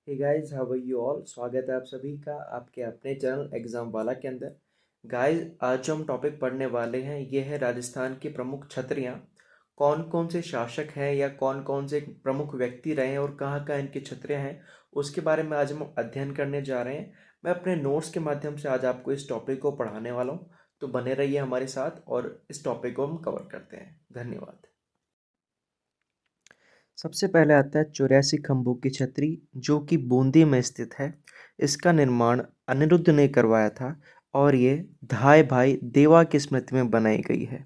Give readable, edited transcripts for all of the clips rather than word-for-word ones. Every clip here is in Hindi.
Hey guys, how are you all. स्वागत है आप सभी का आपके अपने चैनल एग्जाम वाला के अंदर। गाइस, आज जो हम टॉपिक पढ़ने वाले हैं ये है राजस्थान की प्रमुख छतरियाँ। कौन कौन से शासक हैं या कौन कौन से प्रमुख व्यक्ति रहे हैं और कहाँ कहाँ इनकी छतरियाँ हैं, उसके बारे में आज हम अध्ययन करने जा रहे हैं। मैं अपने नोट्स के माध्यम से आज आपको इस टॉपिक को पढ़ाने वाला हूँ, तो बने रहिए हमारे साथ और इस टॉपिक को हम कवर करते हैं। धन्यवाद। सबसे पहले आता है 84 खंभों की छतरी, जो कि बूंदी में स्थित है। इसका निर्माण अनिरुद्ध ने करवाया था और ये धाय भाई देवा की स्मृति में बनाई गई है।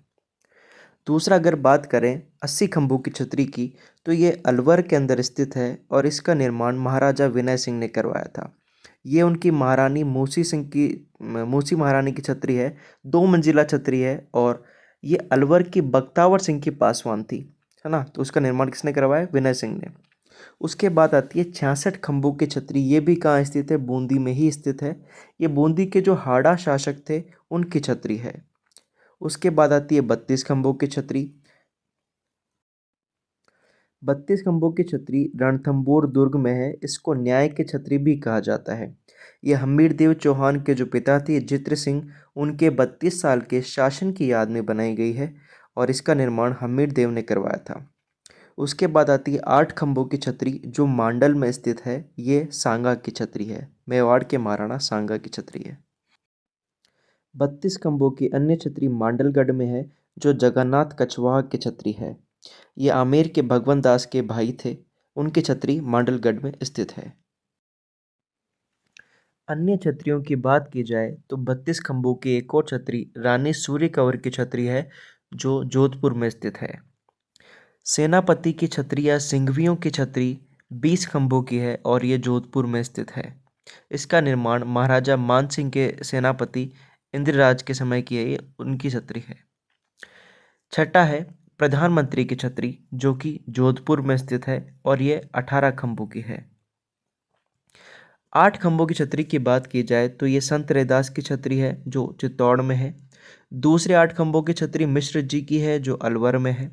दूसरा, अगर बात करें 80 खंभों की छतरी की, तो ये अलवर के अंदर स्थित है और इसका निर्माण महाराजा विनय सिंह ने करवाया था। ये उनकी महारानी मूसी महारानी की छतरी है। 2 मंजिला छतरी है और ये अलवर की बख्तावर सिंह की पासवान थी, है ना। तो उसका निर्माण किसने करवाया? विनय सिंह ने। उसके बाद आती है 66 खंभों की छतरी। ये भी कहाँ स्थित है? बूंदी में ही स्थित है। ये बूंदी के जो हाड़ा शासक थे उनकी छतरी है। उसके बाद आती है 32 खंभों की छतरी। 32 खंभों की छतरी रणथंभौर दुर्ग में है। इसको न्याय की छतरी भी कहा जाता है। ये हमीरदेव चौहान के जो पिता थे चित्र सिंह, उनके 32 साल के शासन की याद में बनाई गई है और इसका निर्माण हमीरदेव ने करवाया था। उसके बाद आती है 8 खंभों की छतरी, जो मांडल में स्थित है। ये सांगा की छतरी है। मेवाड़ के महाराणा सांगा की छतरी है। 32 खंभों की अन्य छतरी मांडलगढ़ में है, जो जगन्नाथ कछवाहा की छतरी है। ये आमेर के भगवंत दास के भाई थे। उनकी छतरी मांडलगढ़ में स्थित है। अन्य छतरियों की बात की जाए तो 32 खंभों की एक और छतरी रानी सूर्य कंवर की छतरी है, जो जोधपुर में स्थित है। सेनापति की छतरी या सिंघवियों की छतरी 20 खंभों की है और ये जोधपुर में स्थित है। इसका निर्माण महाराजा मानसिंह के सेनापति इंद्रराज के समय की है। ये उनकी छतरी है। छठा है प्रधानमंत्री की छतरी, जो कि जोधपुर में स्थित है और ये 18 खंभों की है। 8 खंभों की छतरी की बात की जाए तो ये संत रैदास की छतरी है, जो चित्तौड़ में है। दूसरे 8 खंभों की छतरी मिश्र जी की है, जो अलवर में है।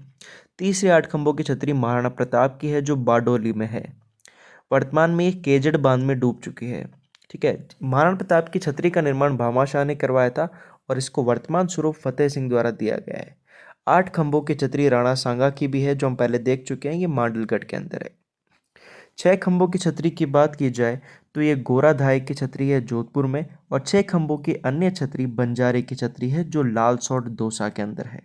तीसरे 8 खंभों की छतरी महाराणा प्रताप की है, जो बारडोली में है। वर्तमान में ये केजड़ बांध में डूब चुकी है। ठीक है। महाराणा प्रताप की छतरी का निर्माण भामाशाह ने करवाया था और इसको वर्तमान स्वरूप फतेह सिंह द्वारा दिया गया है। 8 खंभों की छतरी राणा सांगा की भी है, जो हम पहले देख चुके हैं। ये मांडलगढ़ के अंदर है। 6 खंभों की छतरी की बात की जाए तो ये गोराधाय की छतरी है, जोधपुर में। और 6 खंभों की अन्य छतरी बंजारे की छतरी है, जो लालसोट दौसा के अंदर है।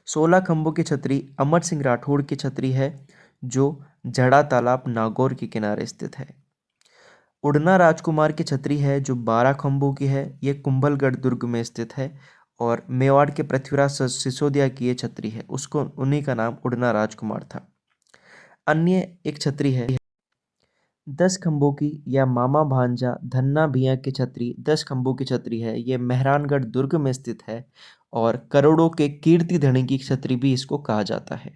16 खंभों की छतरी अमर सिंह राठौड़ की छतरी है, जो जड़ा तालाब नागौर के किनारे स्थित है। उड़ना राजकुमार की छतरी है, जो 12 खंभों की है। ये कुंभलगढ़ दुर्ग में स्थित है और मेवाड़ के पृथ्वीराज सिसोदिया की ये छतरी है। उसको उन्हीं का नाम उड़ना राजकुमार था। अन्य एक छतरी है 10 खंभों की या मामा भांजा धन्ना भैया की छतरी। 10 खंभों की छतरी है। ये मेहरानगढ़ दुर्ग में स्थित है और करोड़ों के कीर्ति धनी की छतरी भी इसको कहा जाता है।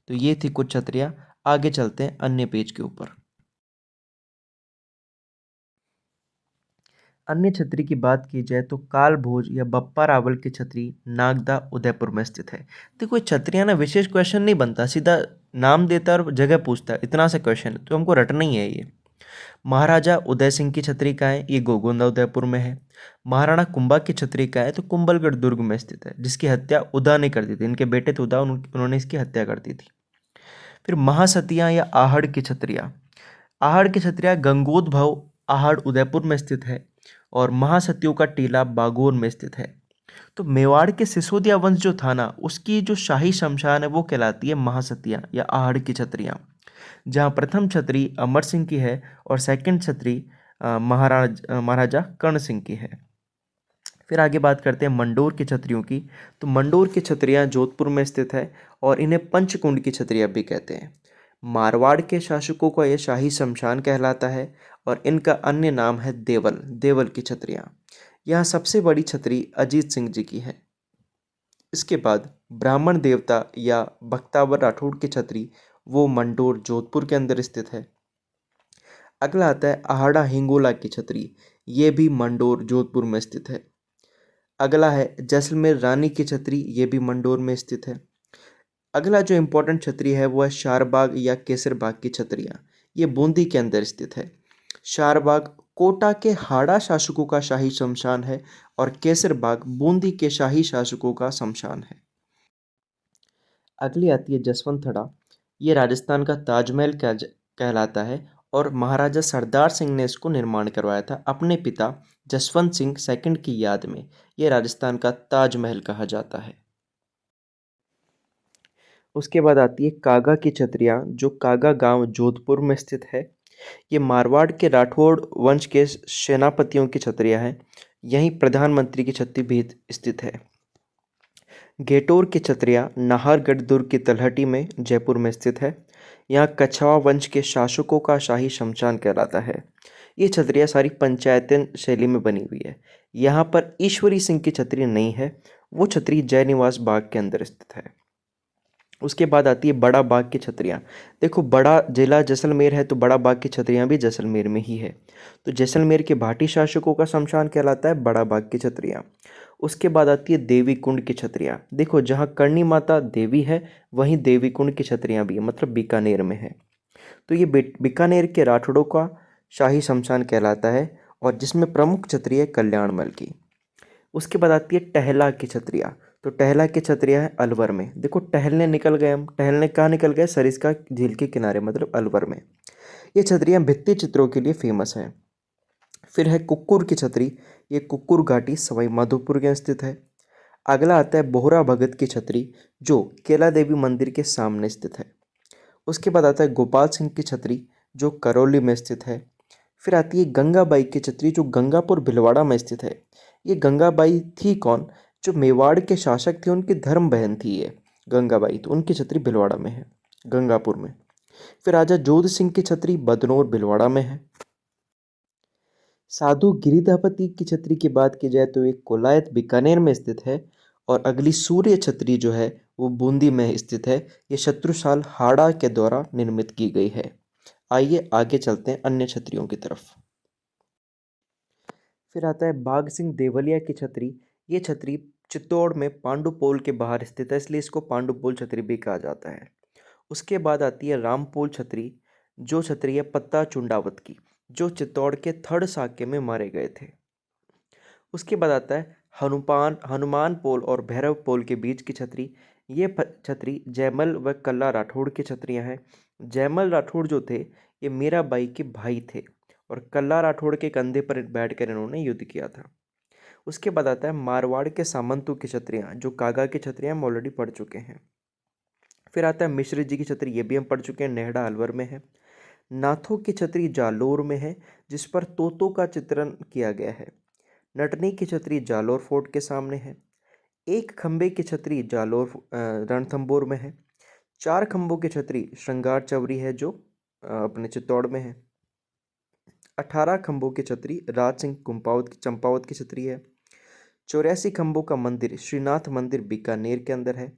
तो ये थी कुछ छतरियाँ। आगे चलते हैं अन्य पेज के ऊपर। अन्य छतरी की बात की जाए तो काल भोज या बप्पा रावल की छतरी नागदा उदयपुर में स्थित है। तो कोई छतरियाँ ना विशेष क्वेश्चन नहीं बनता, सीधा नाम देता है और जगह पूछता है, इतना सा क्वेश्चन है, तो हमको रटना ही है ये। महाराजा उदय सिंह की छतरी का है, ये गोगोंदा उदयपुर में है। महाराणा कुंभा की छतरी का है, तो कुंभलगढ़ दुर्ग में स्थित है, जिसकी हत्या उदा ने कर दी थी। इनके बेटे थे उदा, उन्होंने इसकी हत्या कर दी थी। फिर महासतियाँ या आहड़ की छतरियाँ। आहड़ की छतरियाँ गंगोद भाव आहड़ उदयपुर में स्थित है और महासतियों का टीला बागोर में स्थित है। तो मेवाड़ के सिसोदिया वंश जो था ना, उसकी जो शाही शमशान है वो कहलाती है महासतियाँ या आहड़ की छतरियाँ, जहाँ प्रथम छतरी अमर सिंह की है और सेकंड छतरी महाराजा कर्ण सिंह की है। फिर आगे बात करते हैं मंडोर की छतरियों की। तो मंडोर की छतरियाँ जोधपुर में स्थित है और इन्हें पंचकुंड की छतरियाँ भी कहते हैं। मारवाड़ के शासकों का यह शाही शमशान कहलाता है और इनका अन्य नाम है देवल। देवल की छतरियाँ। यह सबसे बड़ी छतरी अजीत सिंह जी की है। इसके बाद ब्राह्मण देवता या बख्तावर राठौड़ की छतरी, वो मंडोर जोधपुर के अंदर स्थित है। अगला आता है आहाड़ा हिंगोला की छतरी। ये भी मंडोर जोधपुर में स्थित है। अगला है जैसलमेर रानी की छतरी। ये भी मंडोर में स्थित है। अगला जो इम्पोर्टेंट छतरी है वो है शारबाग या केसरबाग की छतरियाँ। ये बूंदी के अंदर स्थित है। शारबाग कोटा के हाड़ा शासकों का शाही शमशान है और केसरबाग बूंदी के शाही शासकों का शमशान है। अगली आती है जसवंत थड़ा। ये राजस्थान का ताजमहल कहलाता है और महाराजा सरदार सिंह ने इसको निर्माण करवाया था अपने पिता जसवंत सिंह सेकंड की याद में। ये राजस्थान का ताजमहल कहा जाता है। उसके बाद आती है कागा की छतरियाँ, जो कागा गांव जोधपुर में स्थित है। ये मारवाड़ के राठौड़ वंश के सेनापतियों की छतरियाँ हैं। यहीं प्रधानमंत्री की छतरी भी स्थित है। गेटोर की छतरियाँ नाहरगढ़ दुर्ग की तलहटी में जयपुर में स्थित है। यहाँ कछवा वंश के शासकों का शाही शमशान कहलाता है। ये छतरियाँ सारी पंचायतन शैली में बनी हुई है। यहाँ पर ईश्वरी सिंह की छतरी नहीं है, वो छतरी जयनिवास बाग के अंदर स्थित है। उसके बाद आती है बड़ा बाग की छतरियाँ। देखो, बड़ा जिला जैसलमेर है तो बड़ा बाग की छतरियाँ भी जैसलमेर में ही है। तो जैसलमेर के भाटी शासकों का शमशान कहलाता है बड़ा बाग की छतरियाँ। उसके बाद आती है देवी कुंड की छतरियाँ। देखो, जहाँ करणी माता देवी है वहीं देवी कुंड की छतरियाँ भी है, मतलब बीकानेर में है। तो ये बीकानेर के राठौड़ों का शाही शमशान कहलाता है और जिसमें प्रमुख छतरी है कल्याणमल की। उसके बाद आती है टहला की छतरियाँ। तो टहला की छतरियाँ है अलवर में। देखो, टहलने निकल गए हम, टहलने कहाँ निकल गए? सरिस्का झील के किनारे, मतलब अलवर में। ये छतरियाँ भित्ति चित्रों के लिए फेमस हैं। फिर है कुक्कुर की छतरी। ये कुक्कुर घाटी सवाई माधोपुर के स्थित है। अगला आता है बोहरा भगत की छतरी, जो केला देवी मंदिर के सामने स्थित है। उसके बाद आता है गोपाल सिंह की छतरी, जो करौली में स्थित है। फिर आती है गंगाबाई की छतरी, जो गंगापुर भिलवाड़ा में स्थित है। ये गंगाबाई थी कौन? जो मेवाड़ के शासक थे उनकी धर्म बहन थी ये गंगाबाई, तो उनकी छतरी भिलवाड़ा में है, गंगापुर में। फिर राजा जोध सिंह की छतरी बदनौर भिलवाड़ा में है। साधु गिरिधापति की छतरी की बात की जाए तो एक कोलायत बीकानेर में स्थित है और अगली सूर्य छतरी जो है वो बूंदी में स्थित है। ये शत्रुसाल हाड़ा के द्वारा निर्मित की गई है। आइए आगे चलते हैं अन्य छतरियों की तरफ। फिर आता है बाघ सिंह देवलिया की छतरी। ये छतरी चित्तौड़ में पांडुपोल के बाहर स्थित है, इसलिए इसको पांडुपोल छतरी भी कहा जाता है। उसके बाद आती है रामपोल छतरी, जो छतरी है पत्ता चुंडावत की, जो चित्तौड़ के थड़ साके में मारे गए थे। उसके बाद आता है हनुमान पोल और भैरव पोल के बीच की छतरी। ये छतरी जयमल व कल्ला राठौड़ की छतरियाँ हैं। जयमल राठौड़ जो थे ये मीराबाई के भाई थे और कल्ला राठौड़ के कंधे पर बैठकर इन्होंने युद्ध किया था। उसके बाद आता है मारवाड़ के सामंतों की छतरियाँ, जो कागा की छतरियाँ हम ऑलरेडी पढ़ चुके हैं। फिर आता है मिश्र जी की छतरी, ये भी हम पढ़ चुके हैं, नेहड़ा अलवर में है। नाथों की छतरी जालोर में है, जिस पर तोतों का चित्रण किया गया है। नटनी की छतरी जालोर फोर्ट के सामने है। एक खंबे की छतरी जालोर रणथंभौर में है। चार खंभों की छतरी श्रृंगार चवरी है, जो अपने चित्तौड़ में है। 18 खंभों की छतरी राज सिंह चंपावत की छतरी है। 84 खंभों का मंदिर श्रीनाथ मंदिर बीकानेर के अंदर है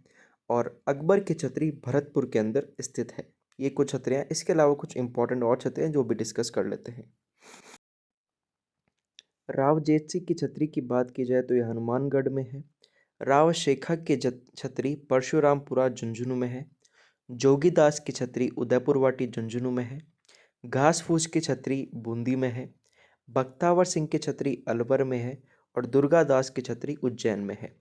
और अकबर की छतरी भरतपुर के अंदर स्थित है। ये कुछ छतरियाँ, इसके अलावा कुछ इंपॉर्टेंट और छतरियाँ जो भी डिस्कस कर लेते हैं। राव जेत सिंह की छतरी की बात की जाए तो ये हनुमानगढ़ में है। राव शेखा की छतरी परशुरामपुरा झुंझुनू में है। जोगीदास की छतरी उदयपुर वाटी झुंझुनू में है। घास फूस की छतरी बूंदी में है। बख्तावर सिंह की छतरी अलवर में है और दुर्गादास की छतरी उज्जैन में है।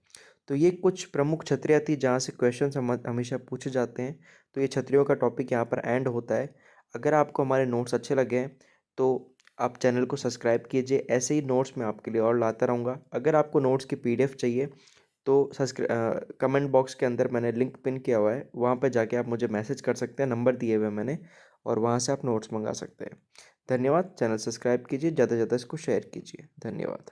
तो ये कुछ प्रमुख छतरियाँ थी जहाँ से क्वेश्चन हमेशा पूछे जाते हैं। तो ये छतरियों का टॉपिक यहाँ पर एंड होता है। अगर आपको हमारे नोट्स अच्छे लगे हैं तो आप चैनल को सब्सक्राइब कीजिए। ऐसे ही नोट्स मैं आपके लिए और लाता रहूँगा। अगर आपको नोट्स की पीडीएफ चाहिए तो कमेंट बॉक्स के अंदर मैंने लिंक पिन किया हुआ है, वहाँ पे जाके आप मुझे मैसेज कर सकते हैं, नंबर दिए हुए हैं मैंने, और वहाँ से आप नोट्स मंगा सकते हैं। धन्यवाद। चैनल सब्सक्राइब कीजिए, ज़्यादा से ज़्यादा इसको शेयर कीजिए। धन्यवाद।